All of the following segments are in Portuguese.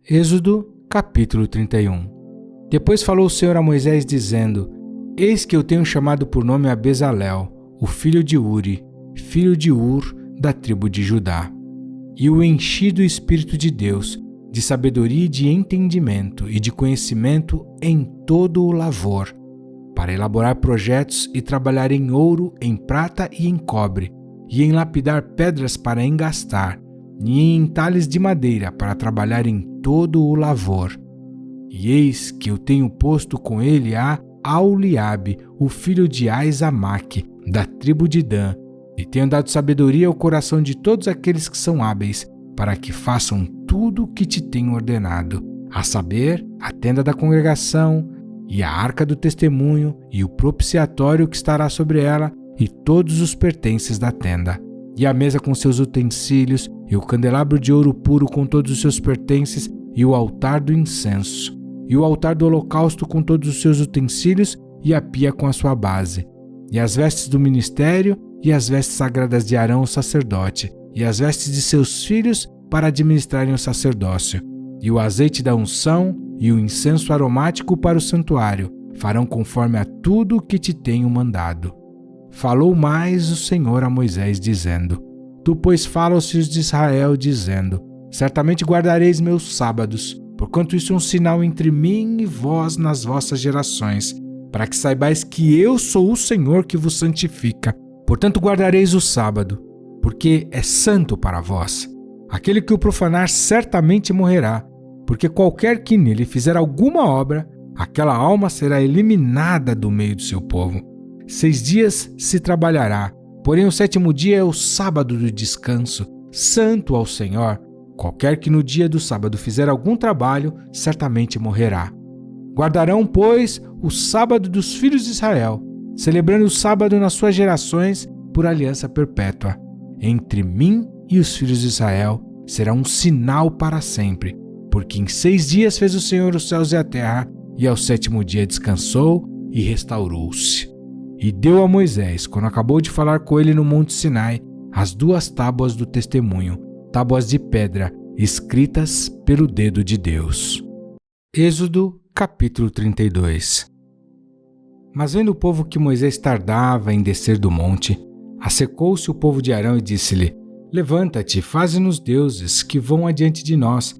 Êxodo, capítulo 31. Depois falou o Senhor a Moisés, dizendo: Eis que eu tenho chamado por nome a Bezalel, o filho de Uri, filho de Ur, da tribo de Judá. E o enchi do Espírito de Deus, de sabedoria e de entendimento e de conhecimento em todo o lavor, para elaborar projetos e trabalhar em ouro, em prata e em cobre, e em lapidar pedras para engastar, e em entalhes de madeira para trabalhar em todo o lavor. E eis que eu tenho posto com ele a Aholiabe, o filho de Aizamaque, da tribo de Dan, e tenho dado sabedoria ao coração de todos aqueles que são hábeis, para que façam tudo o que te tenho ordenado, a saber, a tenda da congregação, e a arca do testemunho, e o propiciatório que estará sobre ela, e todos os pertences da tenda, e a mesa com seus utensílios, e o candelabro de ouro puro com todos os seus pertences, e o altar do incenso, e o altar do holocausto com todos os seus utensílios, e a pia com a sua base, e as vestes do ministério, e as vestes sagradas de Arão o sacerdote, e as vestes de seus filhos para administrarem o sacerdócio, e o azeite da unção, e o incenso aromático para o santuário, farão conforme a tudo o que te tenho mandado. Falou mais o Senhor a Moisés, dizendo: Tu, pois, fala aos filhos de Israel, dizendo: Certamente guardareis meus sábados, porquanto isso é um sinal entre mim e vós nas vossas gerações, para que saibais que eu sou o Senhor que vos santifica. Portanto guardareis o sábado, porque é santo para vós. Aquele que o profanar certamente morrerá, porque qualquer que nele fizer alguma obra, aquela alma será eliminada do meio do seu povo. 6 dias se trabalhará, porém o 7º dia é o sábado do descanso, santo ao Senhor. Qualquer que no dia do sábado fizer algum trabalho, certamente morrerá. Guardarão, pois, o sábado dos filhos de Israel, celebrando o sábado nas suas gerações por aliança perpétua. Entre mim e os filhos de Israel será um sinal para sempre, porque em 6 dias fez o Senhor os céus e a terra, e ao 7º dia descansou e restaurou-se. E deu a Moisés, quando acabou de falar com ele no monte Sinai, as 2 tábuas do testemunho, tábuas de pedra, escritas pelo dedo de Deus. Êxodo, capítulo 32. Mas vendo o povo que Moisés tardava em descer do monte, assecou-se o povo de Arão e disse-lhe: Levanta-te, faze-nos deuses que vão adiante de nós.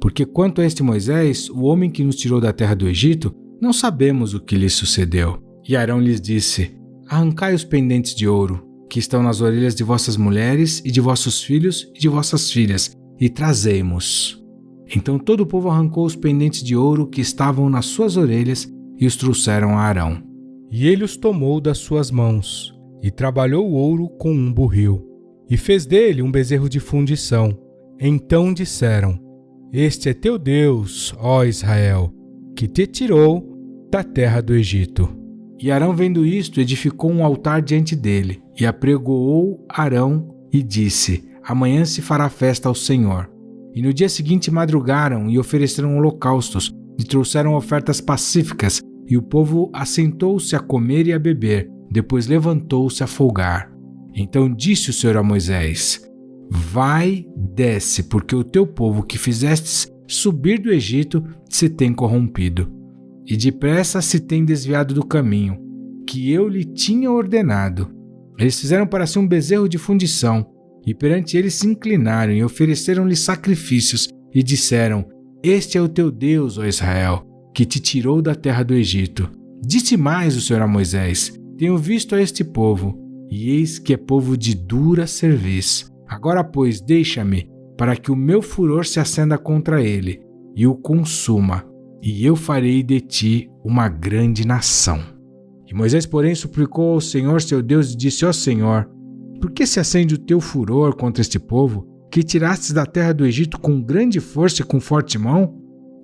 Porque quanto a este Moisés, o homem que nos tirou da terra do Egito, não sabemos o que lhe sucedeu. E Arão lhes disse: Arrancai os pendentes de ouro, que estão nas orelhas de vossas mulheres e de vossos filhos e de vossas filhas, e trazei-mos. Então todo o povo arrancou os pendentes de ouro que estavam nas suas orelhas e os trouxeram a Arão. E ele os tomou das suas mãos, e trabalhou o ouro com um burril, e fez dele um bezerro de fundição. Então disseram: Este é teu Deus, ó Israel, que te tirou da terra do Egito. E Arão, vendo isto, edificou um altar diante dele, e apregoou Arão, e disse: Amanhã se fará festa ao Senhor. E no dia seguinte madrugaram, e ofereceram holocaustos, e trouxeram ofertas pacíficas, e o povo assentou-se a comer e a beber, depois levantou-se a folgar. Então disse o Senhor a Moisés: Vai, desce, porque o teu povo que fizestes subir do Egito se tem corrompido, e depressa se tem desviado do caminho, que eu lhe tinha ordenado. Eles fizeram para si um bezerro de fundição, e perante ele se inclinaram e ofereceram-lhe sacrifícios, e disseram: Este é o teu Deus, ó Israel, que te tirou da terra do Egito. Disse mais o Senhor a Moisés: Tenho visto a este povo, e eis que é povo de dura cerviz. Agora, pois, deixa-me, para que o meu furor se acenda contra ele, e o consuma, e eu farei de ti uma grande nação. E Moisés, porém, suplicou ao Senhor seu Deus e disse: Ó Senhor, por que se acende o teu furor contra este povo, que tirastes da terra do Egito com grande força e com forte mão?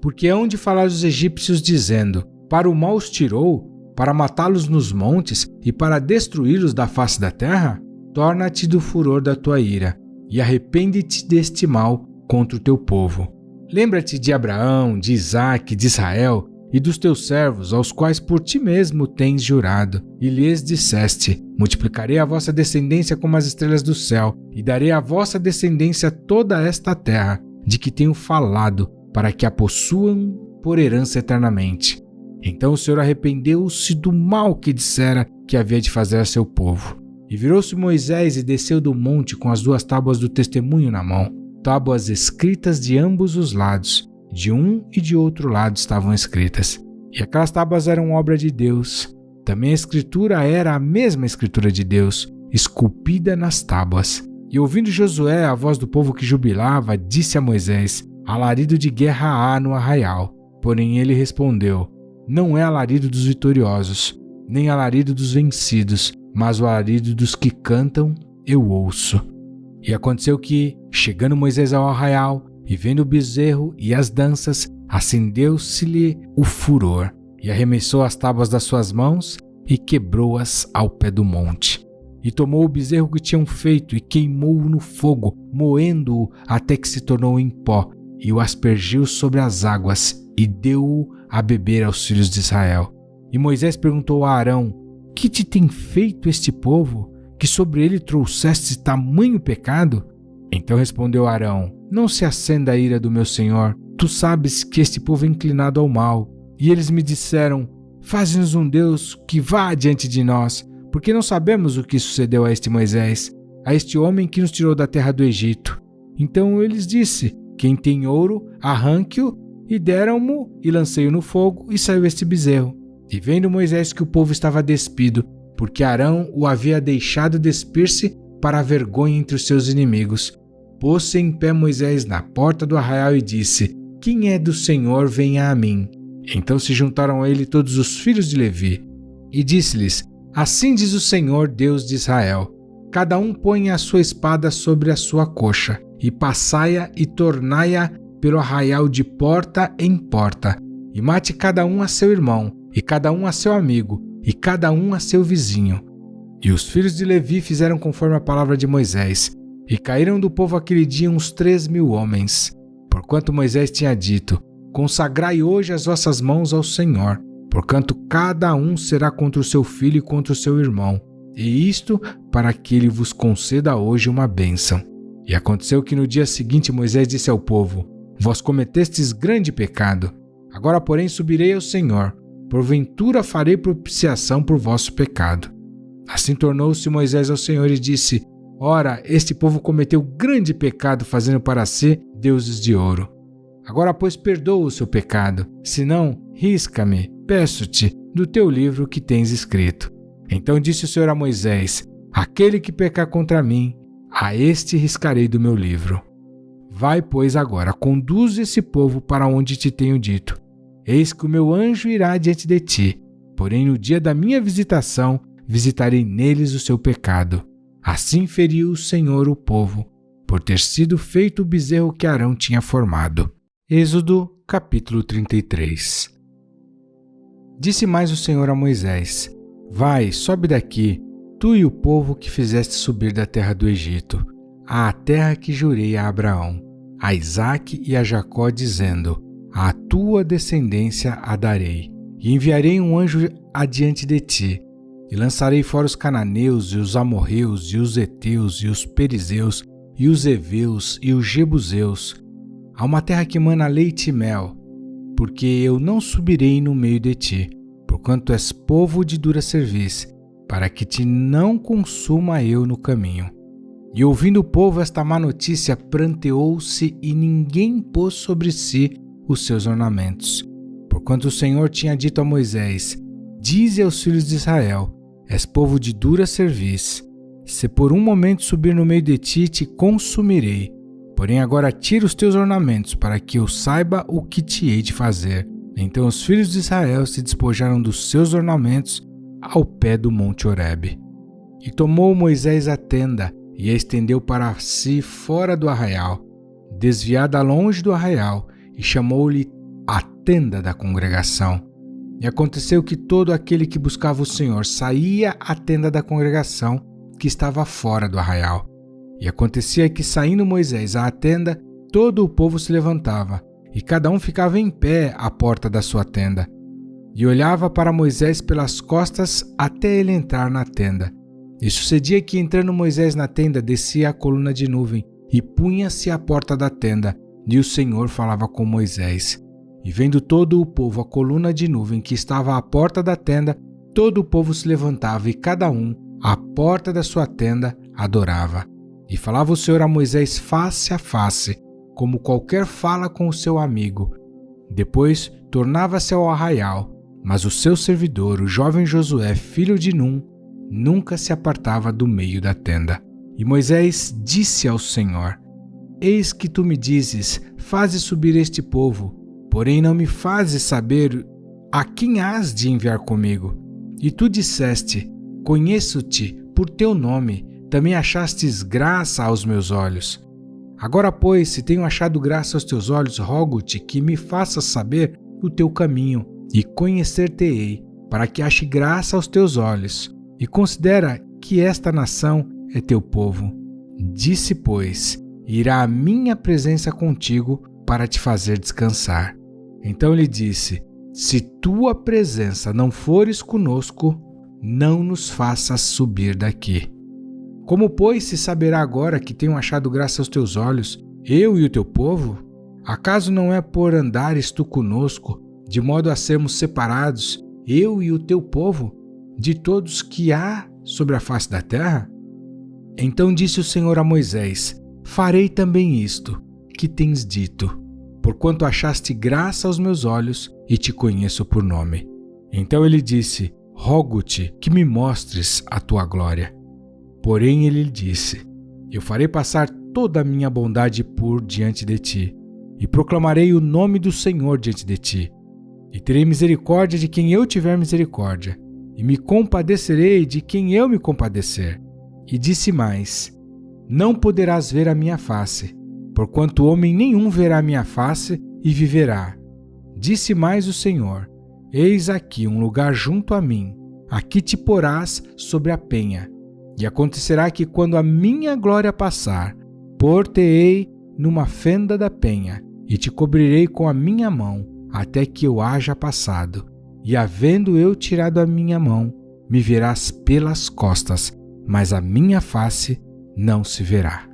Porque hão de falar os egípcios, dizendo: Para o mal os tirou, para matá-los nos montes e para destruí-los da face da terra? Torna-te do furor da tua ira, e arrepende-te deste mal contra o teu povo. Lembra-te de Abraão, de Isaque, de Israel e dos teus servos, aos quais por ti mesmo tens jurado, e lhes disseste: Multiplicarei a vossa descendência como as estrelas do céu, e darei à vossa descendência toda esta terra, de que tenho falado, para que a possuam por herança eternamente. Então o Senhor arrependeu-se do mal que dissera que havia de fazer a seu povo. E virou-se Moisés e desceu do monte com as 2 tábuas do testemunho na mão, tábuas escritas de ambos os lados, de um e de outro lado estavam escritas. E aquelas tábuas eram obra de Deus. Também a escritura era a mesma escritura de Deus, esculpida nas tábuas. E ouvindo Josué a voz do povo que jubilava, disse a Moisés: alarido de guerra há no arraial. Porém ele respondeu: não é alarido dos vitoriosos, nem alarido dos vencidos, mas o alarido dos que cantam eu ouço. E aconteceu que, chegando Moisés ao arraial, e vendo o bezerro e as danças, acendeu-se-lhe o furor, e arremessou as tábuas das suas mãos, e quebrou-as ao pé do monte. E tomou o bezerro que tinham feito, e queimou-o no fogo, moendo-o até que se tornou em pó, e o aspergiu sobre as águas, e deu-o a beber aos filhos de Israel. E Moisés perguntou a Arão: que te tem feito este povo, que sobre ele trouxeste tamanho pecado? Então respondeu Arão: não se acenda a ira do meu senhor, tu sabes que este povo é inclinado ao mal. E eles me disseram: faze-nos um Deus que vá adiante de nós, porque não sabemos o que sucedeu a este Moisés, a este homem que nos tirou da terra do Egito. Então eu lhes disse: quem tem ouro, arranque-o, e deram-mo, e lancei-o no fogo, e saiu este bezerro. E vendo Moisés que o povo estava despido, porque Arão o havia deixado despir-se para a vergonha entre os seus inimigos, pôs-se em pé Moisés na porta do arraial e disse: quem é do Senhor, venha a mim. Então se juntaram a ele todos os filhos de Levi. E disse-lhes: assim diz o Senhor, Deus de Israel: cada um ponha a sua espada sobre a sua coxa, e passai-a e tornai-a pelo arraial de porta em porta, e mate cada um a seu irmão, e cada um a seu amigo, e cada um a seu vizinho. E os filhos de Levi fizeram conforme a palavra de Moisés, e caíram do povo aquele dia uns 3.000 homens. Porquanto Moisés tinha dito: consagrai hoje as vossas mãos ao Senhor, porquanto cada um será contra o seu filho e contra o seu irmão, e isto para que ele vos conceda hoje uma bênção. E aconteceu que no dia seguinte Moisés disse ao povo: vós cometestes grande pecado. Agora, porém, subirei ao Senhor, porventura farei propiciação por vosso pecado. Assim tornou-se Moisés ao Senhor e disse: ora, este povo cometeu grande pecado, fazendo para si deuses de ouro. Agora, pois, perdoa o seu pecado, senão, risca-me, peço-te, do teu livro que tens escrito. Então disse o Senhor a Moisés: aquele que pecar contra mim, a este riscarei do meu livro. Vai, pois, agora, conduz esse povo para onde te tenho dito. Eis que o meu anjo irá diante de ti, porém no dia da minha visitação visitarei neles o seu pecado. Assim feriu o Senhor o povo, por ter sido feito o bezerro que Arão tinha formado. Êxodo, capítulo 33. Disse mais o Senhor a Moisés: vai, sobe daqui, tu e o povo que fizeste subir da terra do Egito, à terra que jurei a Abraão, a Isaque e a Jacó, dizendo: à tua descendência a darei, e enviarei um anjo adiante de ti, e lançarei fora os cananeus, e os amorreus, e os heteus, e os perizeus, e os heveus, e os jebuseus, a uma terra que mana leite e mel, porque eu não subirei no meio de ti, porquanto és povo de dura cerviz, para que te não consuma eu no caminho. E ouvindo o povo esta má notícia, pranteou-se, e ninguém pôs sobre si os seus ornamentos. Porquanto o Senhor tinha dito a Moisés: dize aos filhos de Israel: és povo de dura cerviz. Se por um momento subir no meio de ti, te consumirei. Porém agora tira os teus ornamentos, para que eu saiba o que te hei de fazer. Então os filhos de Israel se despojaram dos seus ornamentos ao pé do monte Horebe. E tomou Moisés a tenda, e a estendeu para si fora do arraial, desviada longe do arraial, e chamou-lhe a tenda da congregação. E aconteceu que todo aquele que buscava o Senhor saía à tenda da congregação, que estava fora do arraial. E acontecia que, saindo Moisés à tenda, todo o povo se levantava, e cada um ficava em pé à porta da sua tenda, e olhava para Moisés pelas costas até ele entrar na tenda. E sucedia que, entrando Moisés na tenda, descia a coluna de nuvem, e punha-se à porta da tenda, e o Senhor falava com Moisés. E vendo todo o povo a coluna de nuvem que estava à porta da tenda, todo o povo se levantava e cada um, à porta da sua tenda, adorava. E falava o Senhor a Moisés face a face, como qualquer fala com o seu amigo. Depois tornava-se ao arraial, mas o seu servidor, o jovem Josué, filho de Num, nunca se apartava do meio da tenda. E Moisés disse ao Senhor: Eis que tu me dizes, faze subir este povo, porém não me fazes saber a quem hás de enviar comigo. E tu disseste: Conheço-te por teu nome, também achastes graça aos meus olhos. Agora, pois, se tenho achado graça aos teus olhos, rogo-te que me faças saber o teu caminho, e conhecer-te-ei, para que ache graça aos teus olhos. E considera que esta nação é teu povo. Disse, pois: irá a minha presença contigo para te fazer descansar. Então lhe disse: se tua presença não fores conosco, não nos faças subir daqui. Como, pois, se saberá agora que tenho achado graça aos teus olhos, eu e o teu povo? Acaso não é por andares tu conosco, de modo a sermos separados, eu e o teu povo, de todos que há sobre a face da terra? Então disse o Senhor a Moisés: farei também isto que tens dito, porquanto achaste graça aos meus olhos e te conheço por nome. Então ele disse: rogo-te que me mostres a tua glória. Porém ele lhe disse: eu farei passar toda a minha bondade por diante de ti, e proclamarei o nome do Senhor diante de ti. E terei misericórdia de quem eu tiver misericórdia, e me compadecerei de quem eu me compadecer. E disse mais: não poderás ver a minha face, porquanto homem nenhum verá a minha face e viverá. Disse mais o Senhor: eis aqui um lugar junto a mim, aqui te porás sobre a penha. E acontecerá que quando a minha glória passar, pôr-te-ei numa fenda da penha, e te cobrirei com a minha mão, até que eu haja passado. E havendo eu tirado a minha mão, me verás pelas costas, mas a minha face não se verá.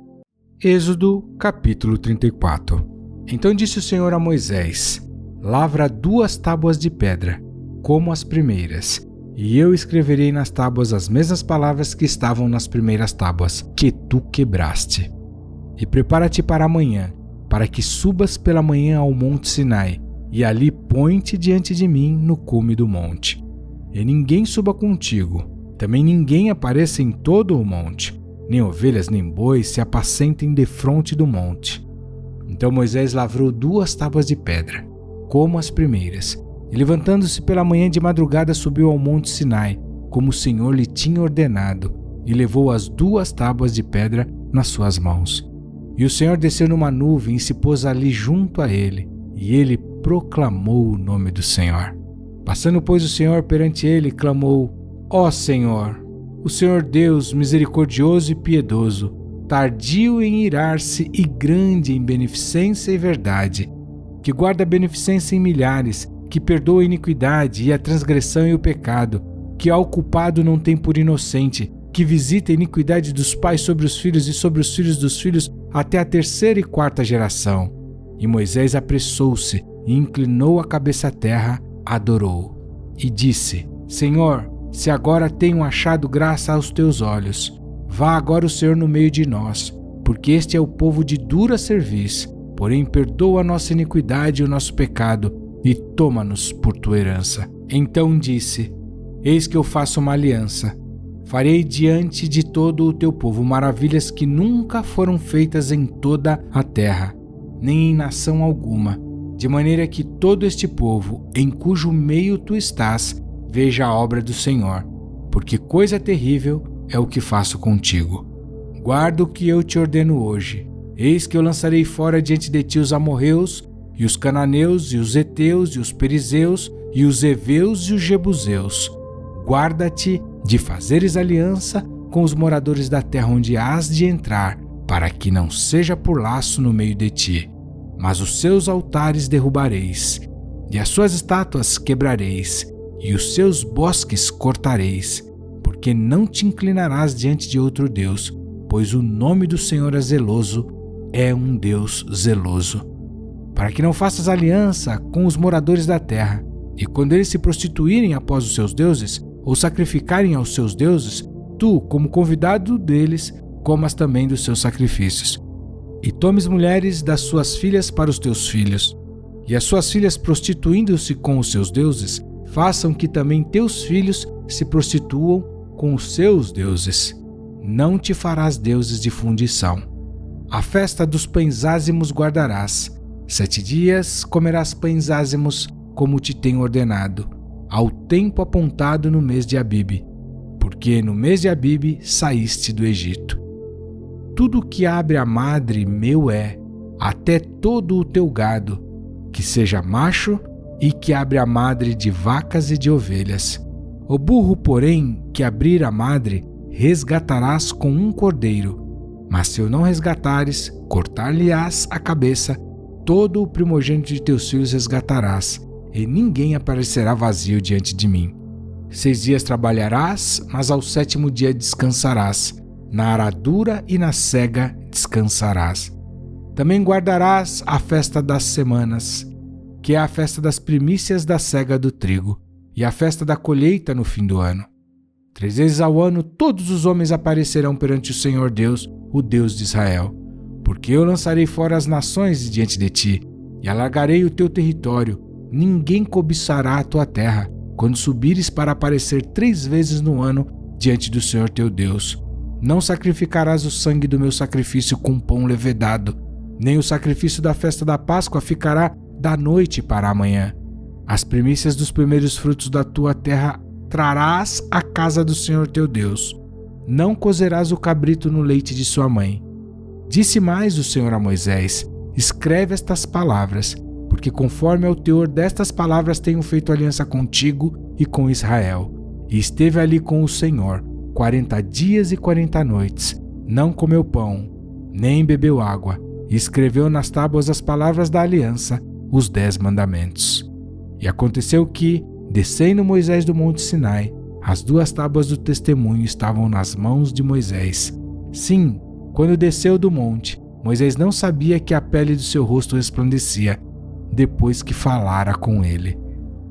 Êxodo capítulo 34. Então disse o Senhor a Moisés: lavra 2 tábuas de pedra, como as primeiras, e eu escreverei nas tábuas as mesmas palavras que estavam nas primeiras tábuas, que tu quebraste. E prepara-te para amanhã, para que subas pela manhã ao monte Sinai, e ali põe-te diante de mim no cume do monte. E ninguém suba contigo, também ninguém apareça em todo o monte, nem ovelhas nem bois se apacentem defronte do monte. Então Moisés lavrou 2 tábuas de pedra, como as primeiras, e levantando-se pela manhã de madrugada subiu ao monte Sinai, como o Senhor lhe tinha ordenado, e levou as 2 tábuas de pedra nas suas mãos. E o Senhor desceu numa nuvem e se pôs ali junto a ele, e ele proclamou o nome do Senhor. Passando, pois, o Senhor perante ele, clamou: ó Senhor, o Senhor Deus misericordioso e piedoso, tardio em irar-se e grande em beneficência e verdade, que guarda a beneficência em milhares, que perdoa a iniquidade e a transgressão e o pecado, que ao culpado não tem por inocente, que visita a iniquidade dos pais sobre os filhos e sobre os filhos dos filhos até a 3ª e 4ª geração. E Moisés apressou-se e inclinou a cabeça à terra, adorou. E disse: Senhor, se agora tenho achado graça aos teus olhos, vá agora o Senhor no meio de nós, porque este é o povo de dura cerviz, porém perdoa a nossa iniquidade e o nosso pecado, e toma-nos por tua herança. Então disse: eis que eu faço uma aliança. Farei diante de todo o teu povo maravilhas que nunca foram feitas em toda a terra, nem em nação alguma, de maneira que todo este povo, em cujo meio tu estás, veja a obra do Senhor, porque coisa terrível é o que faço contigo. Guarda o que eu te ordeno hoje. Eis que eu lançarei fora diante de ti os amorreus, e os cananeus, e os heteus, e os perizeus, e os heveus e os jebuseus. Guarda-te de fazeres aliança com os moradores da terra onde hás de entrar, para que não seja por laço no meio de ti. Mas os seus altares derrubareis, e as suas estátuas quebrareis, e os seus bosques cortareis, porque não te inclinarás diante de outro Deus, pois o nome do Senhor é zeloso, é um Deus zeloso. para que não faças aliança com os moradores da terra, e quando eles se prostituírem após os seus deuses, ou sacrificarem aos seus deuses, tu, como convidado deles, comas também dos seus sacrifícios. E tomes mulheres das suas filhas para os teus filhos, e as suas filhas, prostituindo-se com os seus deuses, façam que também teus filhos se prostituam com os seus deuses. Não te farás deuses de fundição. A festa dos pães ázimos guardarás. 7 dias comerás pães ázimos, como te tenho ordenado, ao tempo apontado no mês de Abibe, porque no mês de Abibe saíste do Egito. Tudo que abre a madre meu é, até todo o teu gado, que seja macho e que abre a madre de vacas e de ovelhas. O burro, porém, que abrir a madre, resgatarás com um cordeiro, mas se o não resgatares, cortar-lhe-ás a cabeça, todo o primogênito de teus filhos resgatarás, e ninguém aparecerá vazio diante de mim. 6 dias trabalharás, mas ao 7º dia descansarás. Na aradura e na cega descansarás. Também guardarás a festa das semanas, que é a festa das primícias da cega do trigo, e a festa da colheita no fim do ano. 3 vezes ao ano todos os homens aparecerão perante o Senhor Deus, o Deus de Israel, porque eu lançarei fora as nações de diante de ti, e alargarei o teu território. Ninguém cobiçará a tua terra, quando subires para aparecer 3 vezes no ano diante do Senhor teu Deus. Não sacrificarás o sangue do meu sacrifício com pão levedado, nem o sacrifício da festa da Páscoa ficará da noite para a manhã. As primícias dos primeiros frutos da tua terra trarás à casa do Senhor teu Deus. Não cozerás o cabrito no leite de sua mãe. Disse mais o Senhor a Moisés: escreve estas palavras, porque conforme ao teor destas palavras tenho feito aliança contigo e com Israel. E esteve ali com o Senhor 40 dias e 40 noites, não comeu pão, nem bebeu água, e escreveu nas tábuas as palavras da aliança, os 10 mandamentos. E aconteceu que, descendo Moisés do monte Sinai, as 2 tábuas do testemunho estavam nas mãos de Moisés. Sim, quando desceu do monte, Moisés não sabia que a pele do seu rosto resplandecia, depois que falara com ele.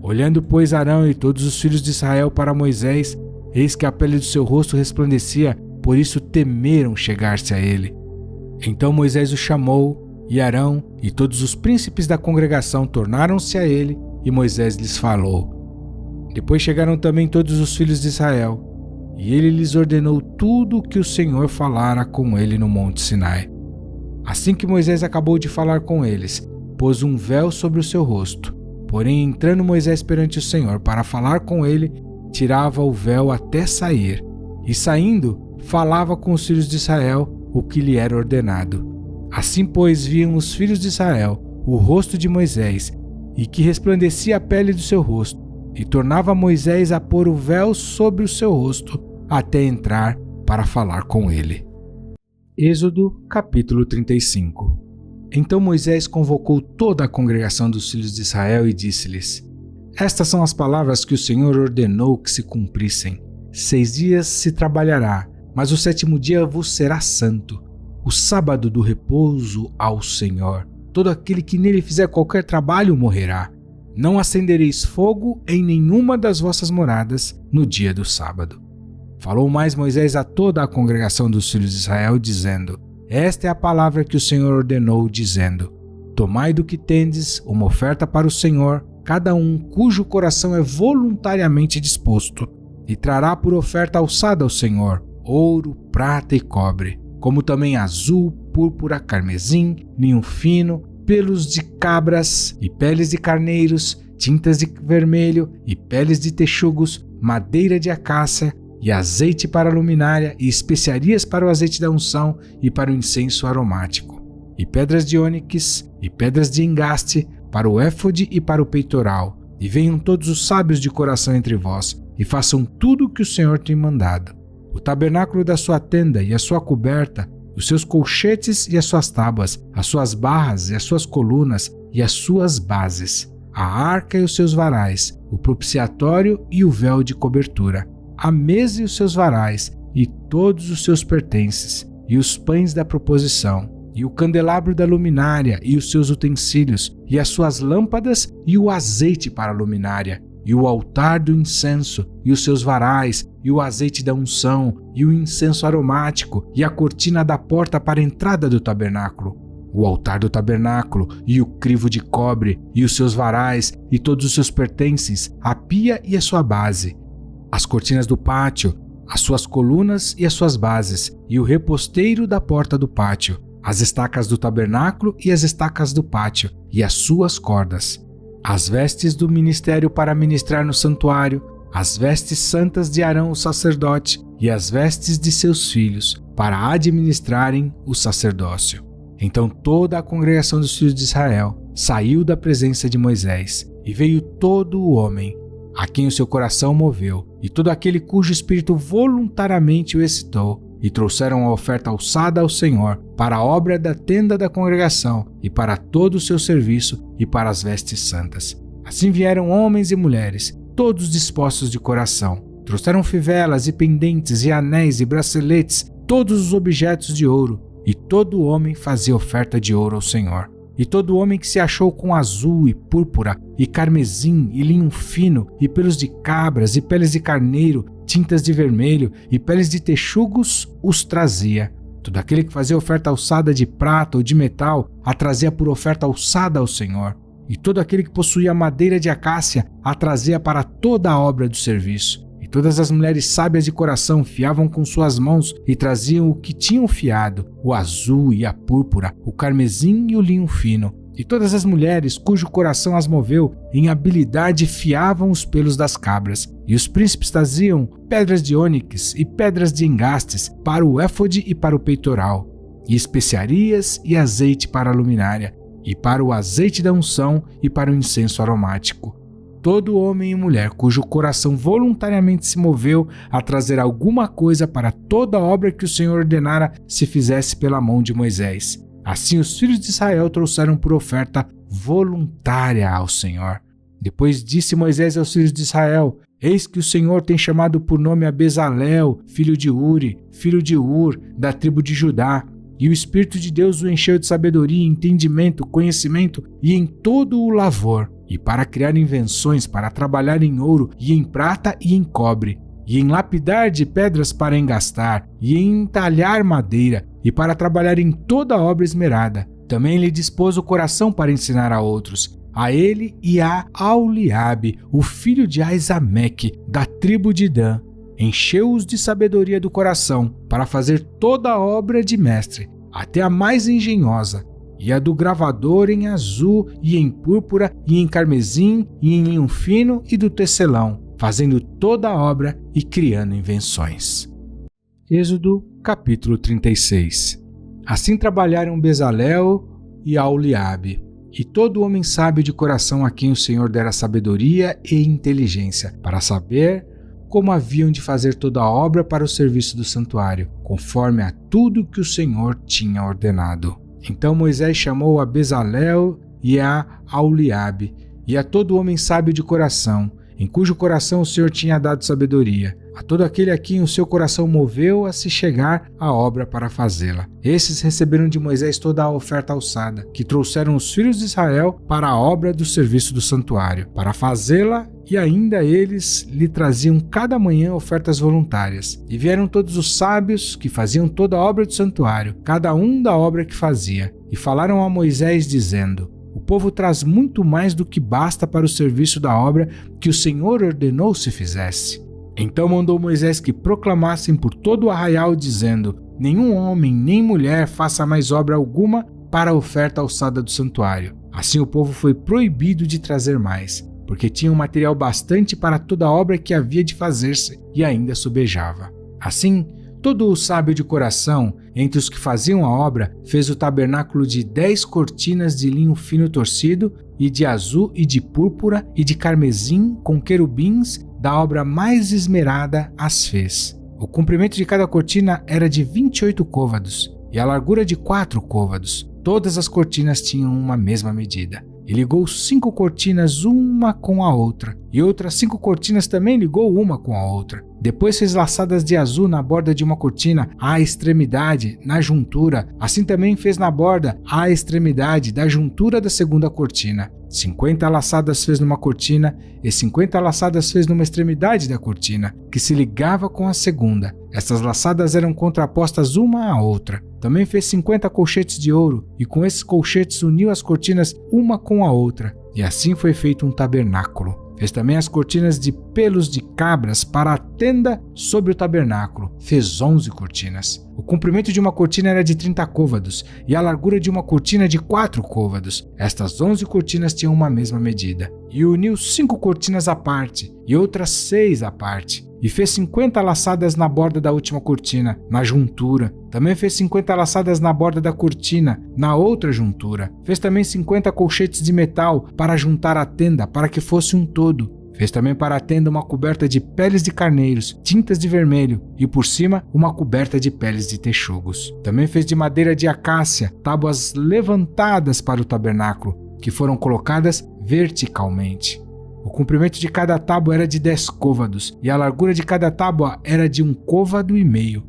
Olhando, pois, Arão e todos os filhos de Israel para Moisés, eis que a pele do seu rosto resplandecia, por isso temeram chegar-se a ele. Então Moisés o chamou, e Arão e todos os príncipes da congregação tornaram-se a ele, e Moisés lhes falou. Depois chegaram também todos os filhos de Israel, e ele lhes ordenou tudo o que o Senhor falara com ele no monte Sinai. Assim que Moisés acabou de falar com eles, pôs um véu sobre o seu rosto. Porém, entrando Moisés perante o Senhor para falar com ele, tirava o véu até sair, e saindo, falava com os filhos de Israel o que lhe era ordenado. Assim, pois, viam os filhos de Israel o rosto de Moisés, e que resplandecia a pele do seu rosto, e tornava Moisés a pôr o véu sobre o seu rosto, até entrar para falar com ele. Êxodo, capítulo 35. Então Moisés convocou toda a congregação dos filhos de Israel e disse-lhes: estas são as palavras que o Senhor ordenou que se cumprissem. 6 dias se trabalhará, mas o 7º dia vos será santo, o sábado do repouso ao Senhor. Todo aquele que nele fizer qualquer trabalho morrerá. Não acendereis fogo em nenhuma das vossas moradas no dia do sábado. Falou mais Moisés a toda a congregação dos filhos de Israel, dizendo: esta é a palavra que o Senhor ordenou, dizendo: tomai do que tendes uma oferta para o Senhor, cada um cujo coração é voluntariamente disposto, e trará por oferta alçada ao Senhor ouro, prata e cobre, como também azul, púrpura, carmesim, linho fino, pelos de cabras e peles de carneiros, tintas de vermelho e peles de texugos, madeira de acácia e azeite para a luminária e especiarias para o azeite da unção e para o incenso aromático, e pedras de ônix e pedras de engaste para o éfode e para o peitoral. E venham todos os sábios de coração entre vós e façam tudo o que o Senhor tem mandado. O tabernáculo da sua tenda e a sua coberta, os seus colchetes e as suas tábuas, as suas barras e as suas colunas e as suas bases, a arca e os seus varais, o propiciatório e o véu de cobertura, a mesa e os seus varais e todos os seus pertences, e os pães da proposição, e o candelabro da luminária e os seus utensílios, e as suas lâmpadas e o azeite para a luminária, e o altar do incenso e os seus varais, e o azeite da unção, e o incenso aromático, e a cortina da porta para a entrada do tabernáculo, o altar do tabernáculo, e o crivo de cobre, e os seus varais, e todos os seus pertences, a pia e a sua base, as cortinas do pátio, as suas colunas e as suas bases, e o reposteiro da porta do pátio, as estacas do tabernáculo e as estacas do pátio, e as suas cordas, as vestes do ministério para ministrar no santuário, as vestes santas de Arão o sacerdote, e as vestes de seus filhos, para administrarem o sacerdócio. Então toda a congregação dos filhos de Israel saiu da presença de Moisés, e veio todo o homem a quem o seu coração moveu, e todo aquele cujo espírito voluntariamente o excitou, e trouxeram a oferta alçada ao Senhor para a obra da tenda da congregação, e para todo o seu serviço, e para as vestes santas. Assim vieram homens e mulheres, todos dispostos de coração. Trouxeram fivelas e pendentes e anéis e braceletes, todos os objetos de ouro, e todo homem fazia oferta de ouro ao Senhor. E todo homem que se achou com azul e púrpura e carmesim e linho fino e pelos de cabras e peles de carneiro, tintas de vermelho e peles de texugos os trazia. Todo aquele que fazia oferta alçada de prata ou de metal a trazia por oferta alçada ao Senhor. E todo aquele que possuía madeira de acácia a trazia para toda a obra do serviço. E todas as mulheres sábias de coração fiavam com suas mãos e traziam o que tinham fiado, o azul e a púrpura, o carmesim e o linho fino. E todas as mulheres cujo coração as moveu em habilidade fiavam os pelos das cabras. E os príncipes traziam pedras de ônix e pedras de engastes para o éfode e para o peitoral, e especiarias e azeite para a luminária, e para o azeite da unção e para o incenso aromático. Todo homem e mulher cujo coração voluntariamente se moveu a trazer alguma coisa para toda a obra que o Senhor ordenara se fizesse pela mão de Moisés. Assim os filhos de Israel trouxeram por oferta voluntária ao Senhor. Depois disse Moisés aos filhos de Israel: Eis que o Senhor tem chamado por nome a Bezalel, filho de Uri, filho de Ur, da tribo de Judá. E o Espírito de Deus o encheu de sabedoria, entendimento, conhecimento e em todo o lavor, e para criar invenções, para trabalhar em ouro e em prata e em cobre, e em lapidar de pedras para engastar, e em entalhar madeira, e para trabalhar em toda a obra esmerada. Também lhe dispôs o coração para ensinar a outros, a ele e a Aholiabe, o filho de Aisameque, da tribo de Dan. Encheu-os de sabedoria do coração para fazer toda a obra de mestre, até a mais engenhosa, e a do gravador em azul e em púrpura e em carmesim e em linho fino e do tecelão, fazendo toda a obra e criando invenções. Êxodo capítulo 36. Assim trabalharam Bezalel e Aholiabe, e todo homem sábio de coração a quem o Senhor dera sabedoria e inteligência, para saber como haviam de fazer toda a obra para o serviço do santuário, conforme a tudo que o Senhor tinha ordenado. Então Moisés chamou a Bezalel e a Aholiabe, e a todo homem sábio de coração, em cujo coração o Senhor tinha dado sabedoria, a todo aquele a quem o seu coração moveu a se chegar à obra para fazê-la. Esses receberam de Moisés toda a oferta alçada, que trouxeram os filhos de Israel para a obra do serviço do santuário, para fazê-la, e ainda eles lhe traziam cada manhã ofertas voluntárias. E vieram todos os sábios que faziam toda a obra do santuário, cada um da obra que fazia, e falaram a Moisés dizendo: O povo traz muito mais do que basta para o serviço da obra que o Senhor ordenou se fizesse. Então mandou Moisés que proclamassem por todo o arraial, dizendo: Nenhum homem nem mulher faça mais obra alguma para a oferta alçada do santuário. Assim o povo foi proibido de trazer mais, porque tinham material bastante para toda a obra que havia de fazer-se e ainda sobejava. Assim, todo o sábio de coração, entre os que faziam a obra, fez o tabernáculo de 10 cortinas de linho fino torcido, e de azul e de púrpura e de carmesim com querubins, da obra mais esmerada as fez. O comprimento de cada cortina era de 28 côvados, e a largura de 4 côvados. Todas as cortinas tinham uma mesma medida. E ligou 5 cortinas uma com a outra, e outras 5 cortinas também ligou uma com a outra. Depois fez laçadas de azul na borda de uma cortina, à extremidade, na juntura. Assim também fez na borda, à extremidade, da juntura da segunda cortina. 50 laçadas fez numa cortina e 50 laçadas fez numa extremidade da cortina, que se ligava com a segunda. Essas laçadas eram contrapostas uma à outra. Também fez 50 colchetes de ouro, e com esses colchetes uniu as cortinas uma com a outra. E assim foi feito um tabernáculo. Fez também as cortinas de pelos de cabras para a tenda sobre o tabernáculo. Fez 11 cortinas. O comprimento de uma cortina era de 30 côvados e a largura de uma cortina de 4 côvados. Estas 11 cortinas tinham uma mesma medida. E uniu 5 cortinas à parte e outras 6 à parte. E fez 50 laçadas na borda da última cortina, na juntura. Também fez 50 laçadas na borda da cortina, na outra juntura. Fez também 50 colchetes de metal para juntar a tenda, para que fosse um todo. Fez também para a tenda uma coberta de peles de carneiros, tintas de vermelho, e por cima uma coberta de peles de texugos. Também fez de madeira de acácia tábuas levantadas para o tabernáculo, que foram colocadas verticalmente. O comprimento de cada tábua era de 10 côvados, e a largura de cada tábua era de 1,5 côvado.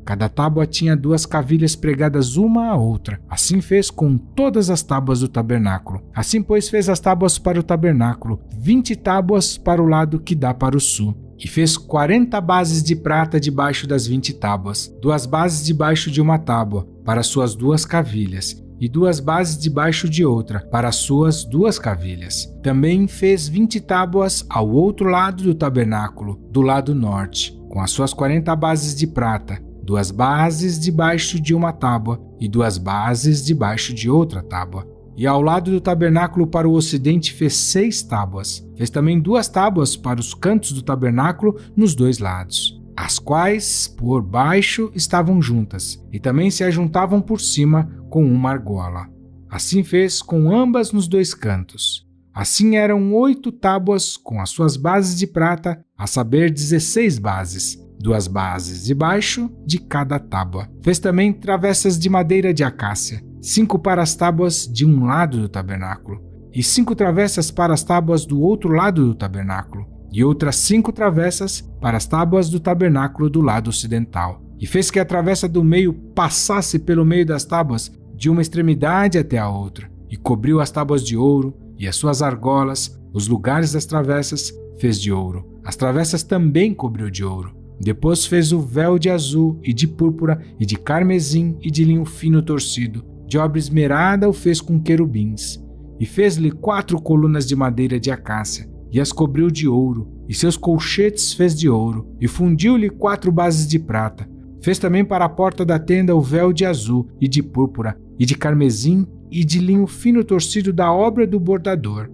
Cada tábua tinha 2 cavilhas pregadas uma à outra. Assim fez com todas as tábuas do tabernáculo. Assim, pois, fez as tábuas para o tabernáculo, 20 tábuas para o lado que dá para o sul. E fez 40 bases de prata debaixo das 20 tábuas, 2 bases debaixo de uma tábua, para suas 2 cavilhas, e 2 bases debaixo de outra, para suas 2 cavilhas. Também fez 20 tábuas ao outro lado do tabernáculo, do lado norte, com as suas 40 bases de prata, 2 bases debaixo de uma tábua e 2 bases debaixo de outra tábua. E ao lado do tabernáculo para o ocidente fez 6 tábuas. Fez também 2 tábuas para os cantos do tabernáculo nos 2 lados, as quais por baixo estavam juntas, e também se ajuntavam por cima com uma argola. Assim fez com ambas nos 2 cantos. Assim eram 8 tábuas com as suas bases de prata, a saber 16 bases, 2 bases debaixo de cada tábua. Fez também travessas de madeira de acácia, 5 para as tábuas de um lado do tabernáculo, e 5 travessas para as tábuas do outro lado do tabernáculo, e outras 5 travessas para as tábuas do tabernáculo do lado ocidental. E fez que a travessa do meio passasse pelo meio das tábuas, de uma extremidade até a outra, e cobriu as tábuas de ouro, e as suas argolas, os lugares das travessas, fez de ouro. As travessas também cobriu de ouro. Depois fez o véu de azul, e de púrpura, e de carmesim, e de linho fino torcido. De obra esmerada o fez com querubins. E fez-lhe 4 colunas de madeira de acácia, e as cobriu de ouro, e seus colchetes fez de ouro, e fundiu-lhe 4 bases de prata. Fez também para a porta da tenda o véu de azul, e de púrpura, e de carmesim, e de linho fino torcido da obra do bordador,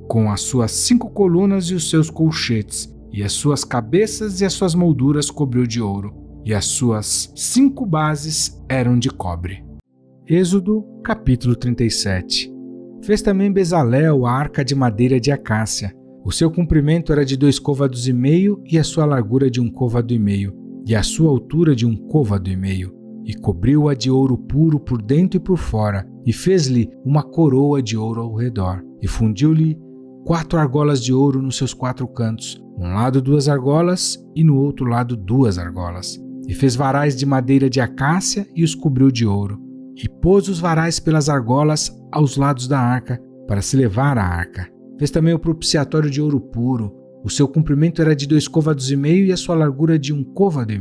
com as suas 5 colunas e os seus colchetes, e as suas cabeças e as suas molduras cobriu de ouro, e as suas 5 bases eram de cobre. Êxodo, capítulo 37. Fez também Bezalel a arca de madeira de acácia. O seu comprimento era de 2,5 côvados e a sua largura de 1,5 côvado, e a sua altura de 1,5 côvado. E cobriu-a de ouro puro por dentro e por fora, e fez-lhe uma coroa de ouro ao redor, e fundiu-lhe 4 argolas de ouro nos seus 4 cantos, um lado 2 argolas, e no outro lado 2 argolas. E fez varais de madeira de acácia e os cobriu de ouro. E pôs os varais pelas argolas aos lados da arca, para se levar a arca. Fez também o propiciatório de ouro puro. O seu comprimento era de 2,5 côvados e a sua largura de 1,5 côvado.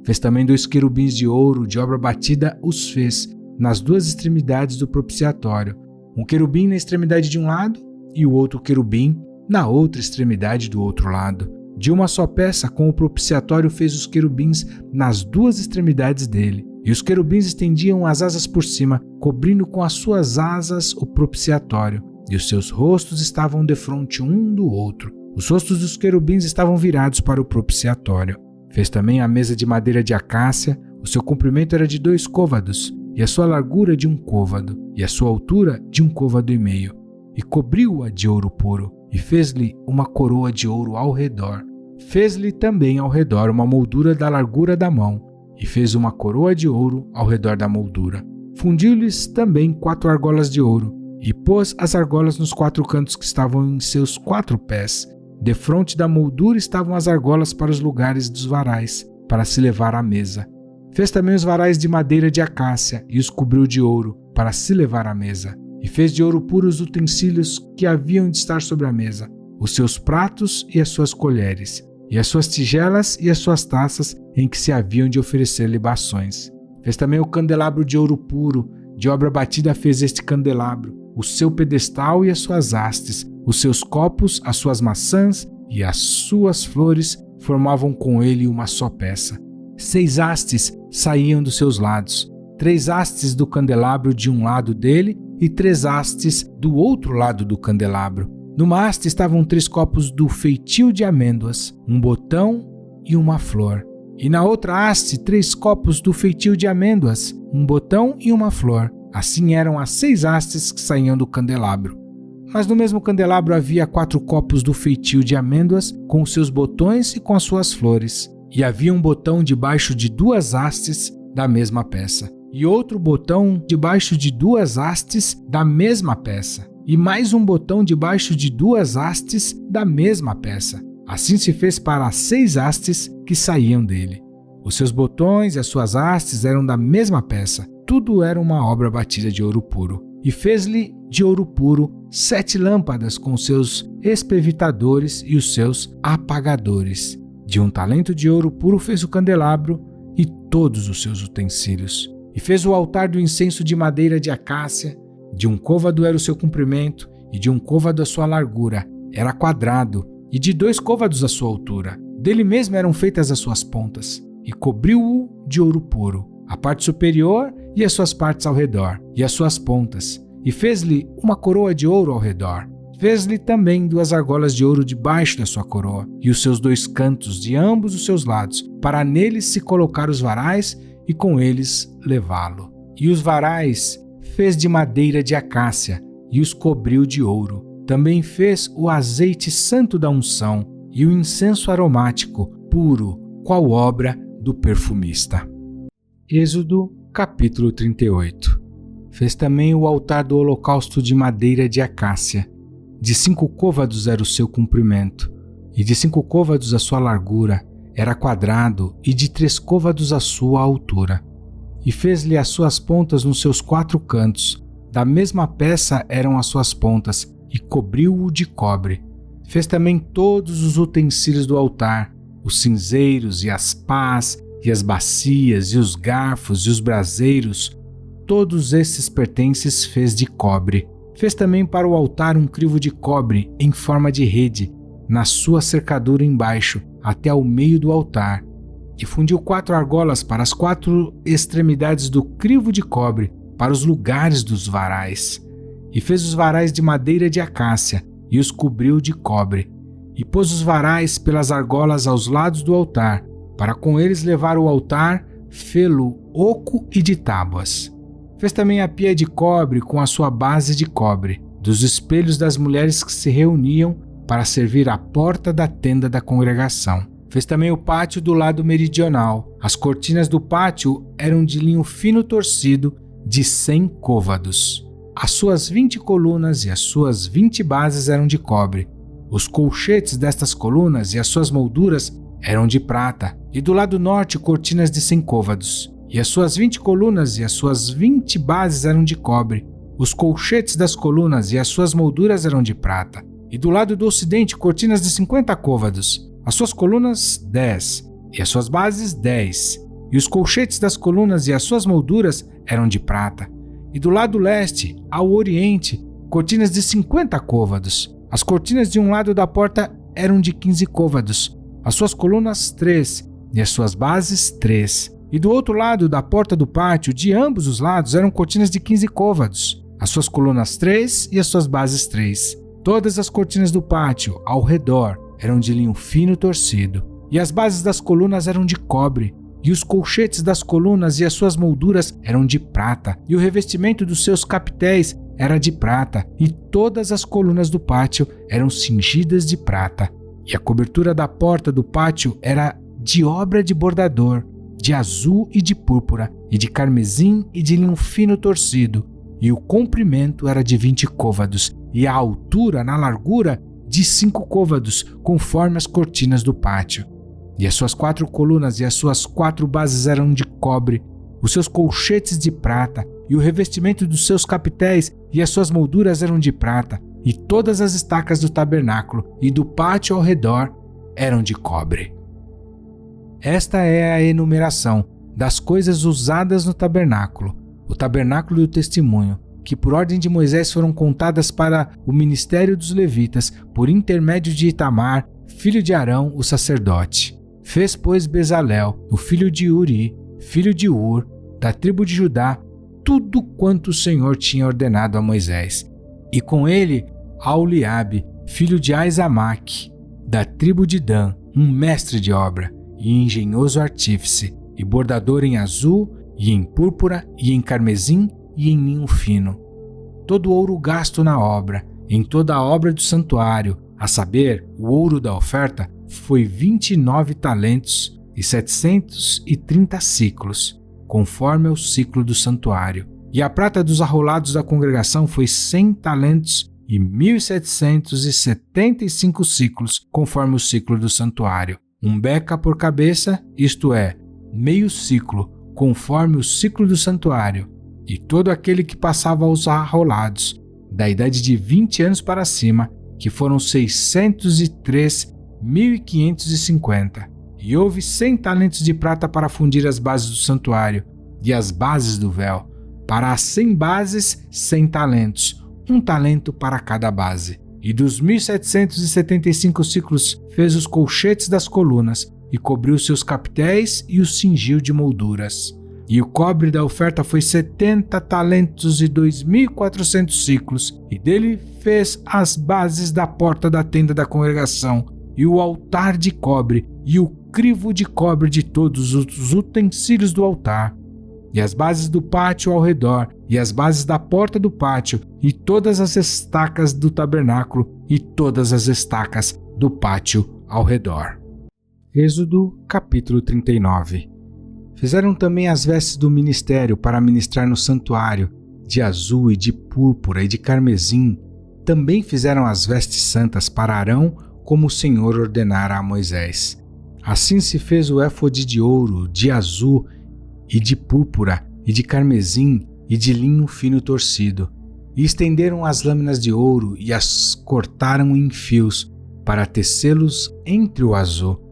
Fez também 2 querubins de ouro, de obra batida os fez, nas 2 extremidades do propiciatório. Um querubim na extremidade de um lado, e o outro querubim na outra extremidade do outro lado. De uma só peça, com o propiciatório fez os querubins nas 2 extremidades dele. E os querubins estendiam as asas por cima, cobrindo com as suas asas o propiciatório, e os seus rostos estavam defronte um do outro. Os rostos dos querubins estavam virados para o propiciatório. Fez também a mesa de madeira de acácia. O seu comprimento era de 2 côvados, e a sua largura de 1 côvado, e a sua altura de 1,5 côvado. E cobriu-a de ouro puro, e fez-lhe uma coroa de ouro ao redor. Fez-lhe também ao redor uma moldura da largura da mão, e fez uma coroa de ouro ao redor da moldura. Fundiu-lhes também 4 argolas de ouro, e pôs as argolas nos 4 cantos que estavam em seus 4 pés, Defronte da moldura estavam as argolas para os lugares dos varais, para se levar à mesa. Fez também os varais de madeira de acácia e os cobriu de ouro, para se levar à mesa. E fez de ouro puro os utensílios que haviam de estar sobre a mesa, os seus pratos e as suas colheres, e as suas tigelas e as suas taças em que se haviam de oferecer libações. Fez também o candelabro de ouro puro, de obra batida fez este candelabro, o seu pedestal e as suas hastes, os seus copos, as suas maçãs e as suas flores formavam com ele uma só peça. 6 hastes saíam dos seus lados, 3 hastes do candelabro de um lado dele e 3 hastes do outro lado do candelabro. Numa haste estavam 3 copos do feitio de amêndoas, um botão e uma flor. E na outra haste 3 copos do feitio de amêndoas, um botão e uma flor. Assim eram as 6 hastes que saíam do candelabro. Mas no mesmo candelabro havia 4 copos do feitio de amêndoas, com os seus botões e com as suas flores. E havia um botão debaixo de 2 hastes da mesma peça, e outro botão debaixo de 2 hastes da mesma peça, e mais um botão debaixo de 2 hastes da mesma peça. Assim se fez para as 6 hastes que saíam dele. Os seus botões e as suas hastes eram da mesma peça. Tudo era uma obra batida de ouro puro. E fez-lhe de ouro puro 7 lâmpadas com os seus espevitadores e os seus apagadores. De um talento de ouro puro fez o candelabro e todos os seus utensílios. E fez o altar do incenso de madeira de acácia. De um côvado era o seu comprimento, e de um côvado a sua largura. Era quadrado, e de 2 côvados a sua altura. Dele mesmo eram feitas as suas pontas. E cobriu-o de ouro puro, a parte superior e as suas partes ao redor, e as suas pontas. E fez-lhe uma coroa de ouro ao redor. Fez-lhe também 2 argolas de ouro debaixo da sua coroa, e os seus 2 cantos de ambos os seus lados, para neles se colocar os varais e com eles levá-lo. E os varais fez de madeira de acácia e os cobriu de ouro. Também fez o azeite santo da unção e o incenso aromático puro, qual obra do perfumista. Êxodo, capítulo 38. Fez também o altar do holocausto de madeira de acácia. De 5 côvados era o seu comprimento, e de 5 côvados a sua largura. Era quadrado, e de 3 côvados a sua altura. E fez-lhe as suas pontas nos seus 4 cantos. Da mesma peça eram as suas pontas, e cobriu-o de cobre. Fez também todos os utensílios do altar, os cinzeiros e as pás, e as bacias, e os garfos, e os braseiros. Todos esses pertences fez de cobre. Fez também para o altar um crivo de cobre em forma de rede, na sua cercadura embaixo, até ao meio do altar. E fundiu 4 argolas para as 4 extremidades do crivo de cobre, para os lugares dos varais. E fez os varais de madeira de acácia, e os cobriu de cobre. E pôs os varais pelas argolas aos lados do altar, para com eles levar o altar, fê-lo oco e de tábuas. Fez também a pia de cobre com a sua base de cobre, dos espelhos das mulheres que se reuniam para servir à porta da tenda da congregação. Fez também o pátio do lado meridional. As cortinas do pátio eram de linho fino torcido, de 100 côvados. As suas 20 colunas e as suas 20 bases eram de cobre. Os colchetes destas colunas e as suas molduras eram de prata, e do lado norte cortinas de 100 côvados. E as suas 20 colunas e as suas 20 bases eram de cobre. Os colchetes das colunas e as suas molduras eram de prata. E do lado do ocidente cortinas de 50 côvados. As suas colunas 10 e as suas bases 10. E os colchetes das colunas e as suas molduras eram de prata. E do lado leste, ao oriente, cortinas de 50 côvados. As cortinas de um lado da porta eram de 15 côvados. As suas colunas 3 e as suas bases 3. E do outro lado da porta do pátio, de ambos os lados, eram cortinas de 15 côvados. As suas colunas 3 e as suas bases 3. Todas as cortinas do pátio, ao redor, eram de linho fino torcido. E as bases das colunas eram de cobre. E os colchetes das colunas e as suas molduras eram de prata. E o revestimento dos seus capitéis era de prata. E todas as colunas do pátio eram cingidas de prata. E a cobertura da porta do pátio era de obra de bordador, de azul e de púrpura, e de carmesim e de linho fino torcido. E o comprimento era de 20 côvados, e a altura na largura de 5 côvados, conforme as cortinas do pátio. E as suas 4 colunas e as suas 4 bases eram de cobre, os seus colchetes de prata, e o revestimento dos seus capitéis e as suas molduras eram de prata, e todas as estacas do tabernáculo e do pátio ao redor eram de cobre. Esta é a enumeração das coisas usadas no tabernáculo, o tabernáculo do testemunho, que por ordem de Moisés foram contadas para o ministério dos levitas, por intermédio de Itamar, filho de Arão, o sacerdote. Fez, pois, Bezalel, o filho de Uri, filho de Ur, da tribo de Judá, tudo quanto o Senhor tinha ordenado a Moisés. E com ele, Aholiabe, filho de Aizamaque, da tribo de Dan, um mestre de obra, e engenhoso artífice, e bordador em azul, e em púrpura, e em carmesim, e em linho fino. Todo o ouro gasto na obra, em toda a obra do santuário, a saber, o ouro da oferta, foi 29 talentos e 730 siclos, conforme ao ciclo do santuário. E a prata dos arrolados da congregação foi 100 talentos e 1.775 ciclos, conforme o ciclo do santuário. Um beca por cabeça, isto é, meio ciclo, conforme o ciclo do santuário. E todo aquele que passava aos arrolados, da idade de 20 anos para cima, que foram 603.550. E houve 100 talentos de prata para fundir as bases do santuário e as bases do véu. Para as 100 bases, 100 talentos, 1 talento para cada base. E dos 1.775 ciclos fez os colchetes das colunas, e cobriu seus capitéis e os cingiu de molduras. E o cobre da oferta foi 70 talentos e 2.400 ciclos, e dele fez as bases da porta da tenda da congregação, e o altar de cobre, e o crivo de cobre de todos os utensílios do altar, e as bases do pátio ao redor, e as bases da porta do pátio, e todas as estacas do tabernáculo, e todas as estacas do pátio ao redor. Êxodo capítulo 39. Fizeram também as vestes do ministério para ministrar no santuário, de azul e de púrpura e de carmesim. Também fizeram as vestes santas para Arão, como o Senhor ordenara a Moisés. Assim se fez o éfode de ouro, de azul e de púrpura e de carmesim e de linho fino torcido. E estenderam as lâminas de ouro e as cortaram em fios para tecê-los entre o azul,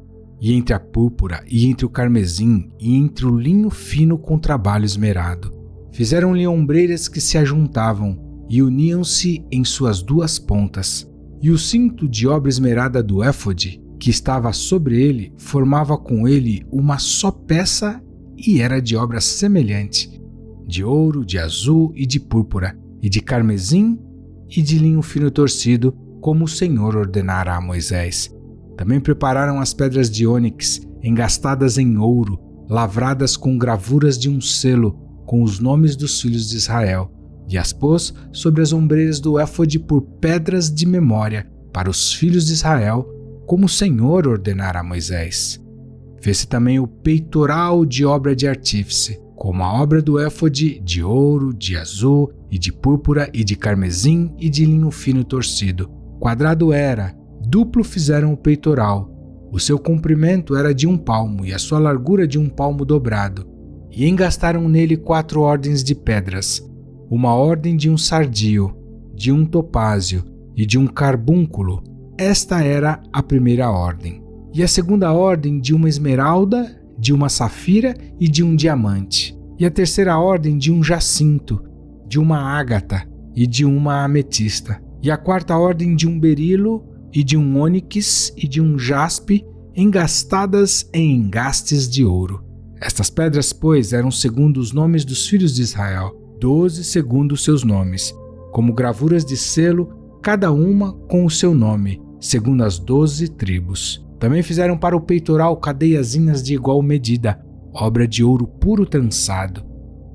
e entre a púrpura, e entre o carmesim, e entre o linho fino com trabalho esmerado. Fizeram-lhe ombreiras que se ajuntavam, e uniam-se em suas 2 pontas. E o cinto de obra esmerada do éfode, que estava sobre ele, formava com ele uma só peça, e era de obra semelhante, de ouro, de azul e de púrpura, e de carmesim, e de linho fino torcido, como o Senhor ordenara a Moisés. Também prepararam as pedras de ônix, engastadas em ouro, lavradas com gravuras de um selo, com os nomes dos filhos de Israel, e as pôs sobre as ombreiras do éfode por pedras de memória, para os filhos de Israel, como o Senhor ordenara a Moisés. Fez-se também o peitoral de obra de artífice, como a obra do éfode, de ouro, de azul, e de púrpura, e de carmesim, e de linho fino torcido. Quadrado era, duplo fizeram o peitoral. O seu comprimento era de 1 palmo, e a sua largura de 1 palmo dobrado. E engastaram nele 4 ordens de pedras, uma ordem de um sardio, de um topázio e de um carbúnculo. Esta era a primeira ordem. E a segunda ordem de uma esmeralda, de uma safira e de um diamante. E a terceira ordem de um jacinto, de uma ágata e de uma ametista. E a quarta ordem de um berilo e de um ônix e de um jaspe, engastadas em engastes de ouro. Estas pedras, pois, eram segundo os nomes dos filhos de Israel, 12 segundo seus nomes, como gravuras de selo, cada uma com o seu nome, segundo as 12 tribos. Também fizeram para o peitoral cadeiazinhas de igual medida, obra de ouro puro trançado.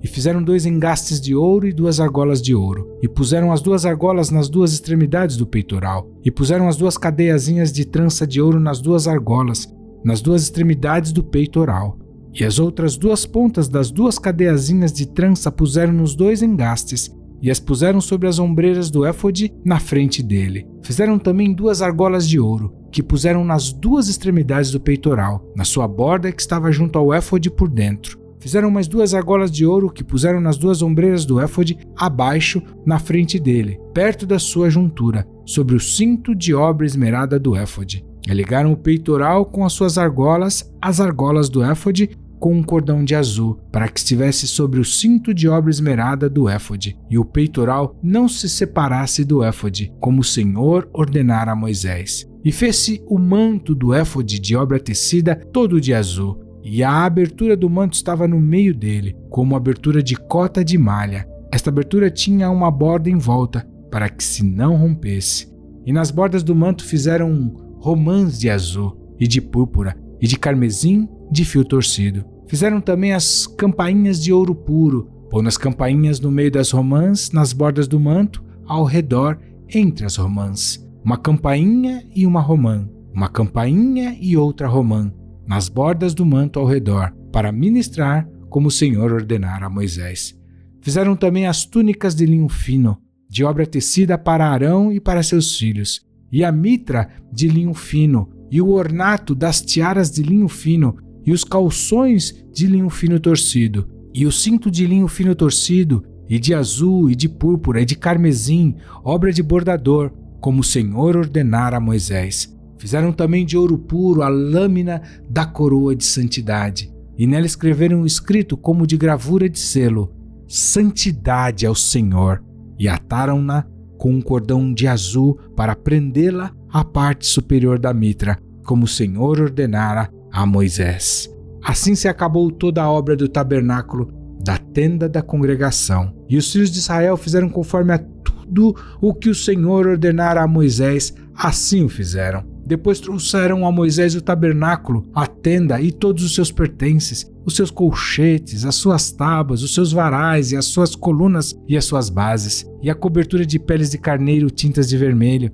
E fizeram 2 engastes de ouro e 2 argolas de ouro. E puseram as 2 argolas nas 2 extremidades do peitoral. E puseram as 2 cadeiazinhas de trança de ouro nas 2 argolas, nas 2 extremidades do peitoral. E as outras 2 pontas das 2 cadeiazinhas de trança puseram nos 2 engastes, e as puseram sobre as ombreiras do éfode na frente dele. Fizeram também 2 argolas de ouro, que puseram nas 2 extremidades do peitoral, na sua borda que estava junto ao éfode por dentro. Fizeram mais 2 argolas de ouro que puseram nas 2 ombreiras do éfode abaixo, na frente dele, perto da sua juntura, sobre o cinto de obra esmerada do éfode. E ligaram o peitoral com as suas argolas, as argolas do éfode, com um cordão de azul, para que estivesse sobre o cinto de obra esmerada do éfode, e o peitoral não se separasse do éfode, como o Senhor ordenara a Moisés. E fez-se o manto do éfode de obra tecida todo de azul, e a abertura do manto estava no meio dele, como abertura de cota de malha. Esta abertura tinha uma borda em volta, para que se não rompesse. E nas bordas do manto fizeram romãs de azul, e de púrpura, e de carmesim, de fio torcido. Fizeram também as campainhas de ouro puro, pondo as campainhas no meio das romãs, nas bordas do manto, ao redor, entre as romãs. Uma campainha e uma romã, uma campainha e outra romã, nas bordas do manto ao redor, para ministrar como o Senhor ordenara a Moisés. Fizeram também as túnicas de linho fino, de obra tecida para Arão e para seus filhos, e a mitra de linho fino, e o ornato das tiaras de linho fino, e os calções de linho fino torcido, e o cinto de linho fino torcido, e de azul, e de púrpura, e de carmesim, obra de bordador, como o Senhor ordenara a Moisés. Fizeram também de ouro puro a lâmina da coroa de santidade, e nela escreveram escrito como de gravura de selo, Santidade ao Senhor, e ataram-na com um cordão de azul para prendê-la à parte superior da mitra, como o Senhor ordenara a Moisés. Assim se acabou toda a obra do tabernáculo, da tenda da congregação. E os filhos de Israel fizeram conforme a tudo o que o Senhor ordenara a Moisés, assim o fizeram. Depois trouxeram a Moisés o tabernáculo, a tenda e todos os seus pertences, os seus colchetes, as suas tábuas, os seus varais e as suas colunas e as suas bases, e a cobertura de peles de carneiro tintas de vermelho,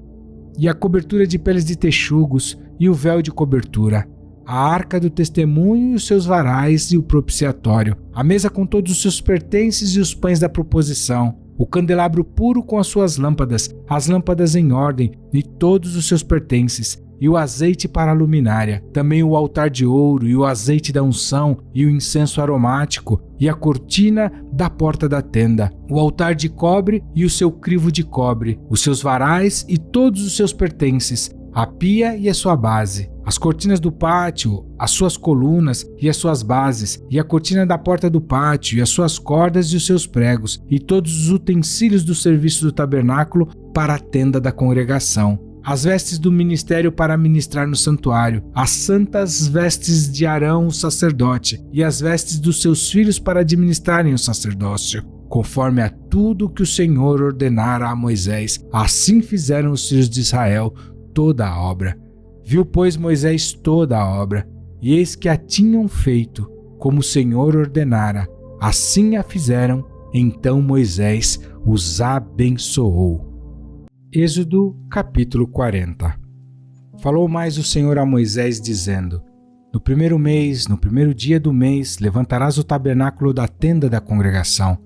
e a cobertura de peles de texugos e o véu de cobertura, a arca do testemunho e os seus varais e o propiciatório, a mesa com todos os seus pertences e os pães da proposição, o candelabro puro com as suas lâmpadas, as lâmpadas em ordem e todos os seus pertences, e o azeite para a luminária, também o altar de ouro e o azeite da unção e o incenso aromático e a cortina da porta da tenda, o altar de cobre e o seu crivo de cobre, os seus varais e todos os seus pertences, a pia e a sua base, as cortinas do pátio, as suas colunas e as suas bases, e a cortina da porta do pátio e as suas cordas e os seus pregos, e todos os utensílios do serviço do tabernáculo para a tenda da congregação, as vestes do ministério para ministrar no santuário, as santas vestes de Arão, o sacerdote, e as vestes dos seus filhos para administrarem o sacerdócio, conforme a tudo que o Senhor ordenara a Moisés. Assim fizeram os filhos de Israel toda a obra. Viu, pois, Moisés toda a obra, e eis que a tinham feito, como o Senhor ordenara. Assim a fizeram, então Moisés os abençoou. Êxodo capítulo 40. Falou mais o Senhor a Moisés, dizendo: No primeiro mês, no primeiro dia do mês, levantarás o tabernáculo da tenda da congregação,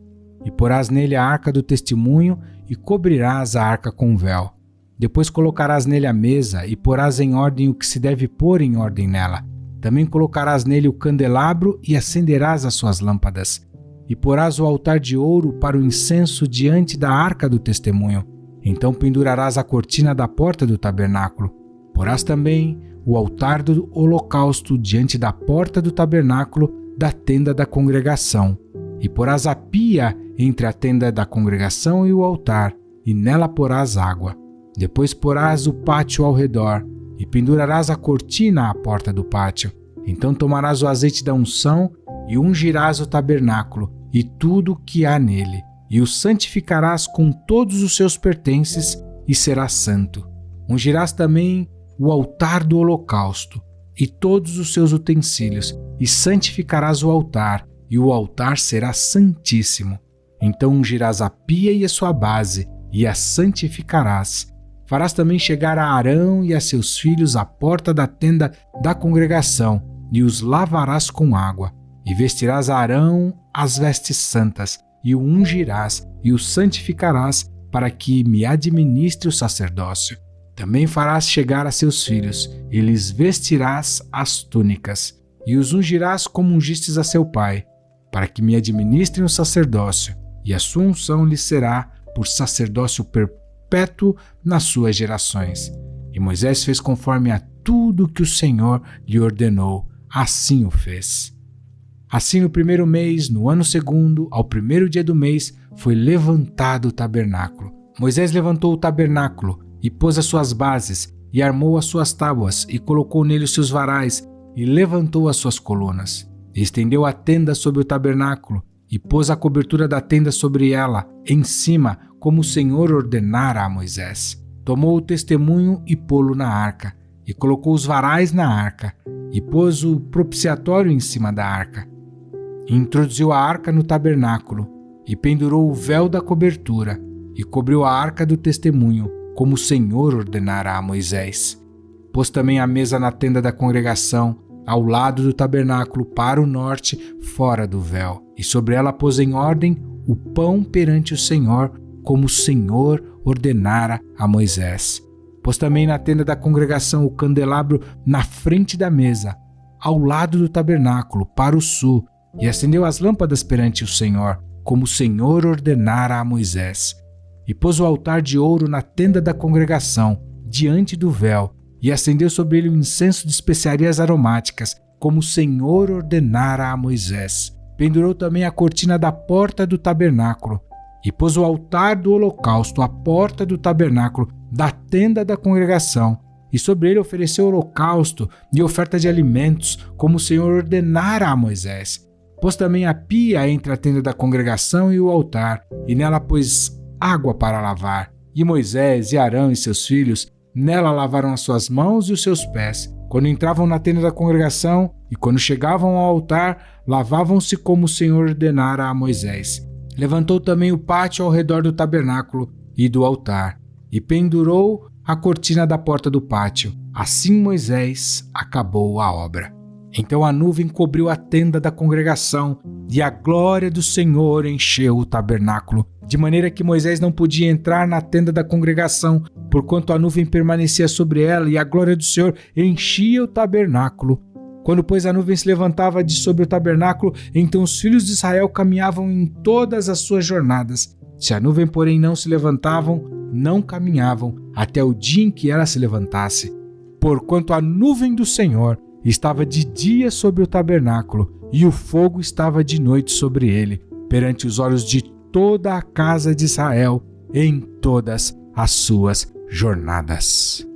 e porás nele a arca do testemunho, e cobrirás a arca com um véu. Depois colocarás nele a mesa, e porás em ordem o que se deve pôr em ordem nela. Também colocarás nele o candelabro, e acenderás as suas lâmpadas. E porás o altar de ouro para o incenso diante da arca do testemunho. Então pendurarás a cortina da porta do tabernáculo. Porás também o altar do holocausto diante da porta do tabernáculo da tenda da congregação. E porás a pia entre a tenda da congregação e o altar, e nela porás água. Depois porás o pátio ao redor, e pendurarás a cortina à porta do pátio. Então tomarás o azeite da unção, e ungirás o tabernáculo, e tudo o que há nele, e o santificarás com todos os seus pertences, e será santo. Ungirás também o altar do holocausto, e todos os seus utensílios, e santificarás o altar, e o altar será santíssimo. Então ungirás a pia e a sua base, e a santificarás. Farás também chegar a Arão e a seus filhos à porta da tenda da congregação, e os lavarás com água. E vestirás a Arão as vestes santas, e o ungirás e o santificarás para que me administre o sacerdócio. Também farás chegar a seus filhos e lhes vestirás as túnicas e os ungirás como ungistes a seu pai, para que me administrem o sacerdócio, e a sua unção lhes será por sacerdócio perpétuo nas suas gerações. E Moisés fez conforme a tudo que o Senhor lhe ordenou, assim o fez. Assim, no primeiro mês, no ano segundo, ao primeiro dia do mês, foi levantado o tabernáculo. Moisés levantou o tabernáculo e pôs as suas bases, e armou as suas tábuas, e colocou nele os seus varais, e levantou as suas colunas. E estendeu a tenda sobre o tabernáculo, e pôs a cobertura da tenda sobre ela, em cima, como o Senhor ordenara a Moisés. Tomou o testemunho e pô-lo na arca, e colocou os varais na arca, e pôs o propiciatório em cima da arca. E introduziu a arca no tabernáculo, e pendurou o véu da cobertura, e cobriu a arca do testemunho, como o Senhor ordenara a Moisés. Pôs também a mesa na tenda da congregação, ao lado do tabernáculo, para o norte, fora do véu, e sobre ela pôs em ordem o pão perante o Senhor, como o Senhor ordenara a Moisés. Pôs também na tenda da congregação o candelabro na frente da mesa, ao lado do tabernáculo, para o sul, e acendeu as lâmpadas perante o Senhor, como o Senhor ordenara a Moisés. E pôs o altar de ouro na tenda da congregação, diante do véu, e acendeu sobre ele o incenso de especiarias aromáticas, como o Senhor ordenara a Moisés. Pendurou também a cortina da porta do tabernáculo, e pôs o altar do holocausto à porta do tabernáculo da tenda da congregação, e sobre ele ofereceu holocausto e oferta de alimentos, como o Senhor ordenara a Moisés. Pôs também a pia entre a tenda da congregação e o altar, e nela pôs água para lavar. E Moisés e Arão e seus filhos nela lavaram as suas mãos e os seus pés, quando entravam na tenda da congregação, e quando chegavam ao altar, lavavam-se como o Senhor ordenara a Moisés. Levantou também o pátio ao redor do tabernáculo e do altar, e pendurou a cortina da porta do pátio. Assim Moisés acabou a obra. Então a nuvem cobriu a tenda da congregação, e a glória do Senhor encheu o tabernáculo, de maneira que Moisés não podia entrar na tenda da congregação, porquanto a nuvem permanecia sobre ela, e a glória do Senhor enchia o tabernáculo. Quando, pois, a nuvem se levantava de sobre o tabernáculo, então os filhos de Israel caminhavam em todas as suas jornadas. Se a nuvem, porém, não se levantavam, não caminhavam, até o dia em que ela se levantasse. Porquanto a nuvem do Senhor estava de dia sobre o tabernáculo, e o fogo estava de noite sobre ele, perante os olhos de toda a casa de Israel, em todas as suas jornadas.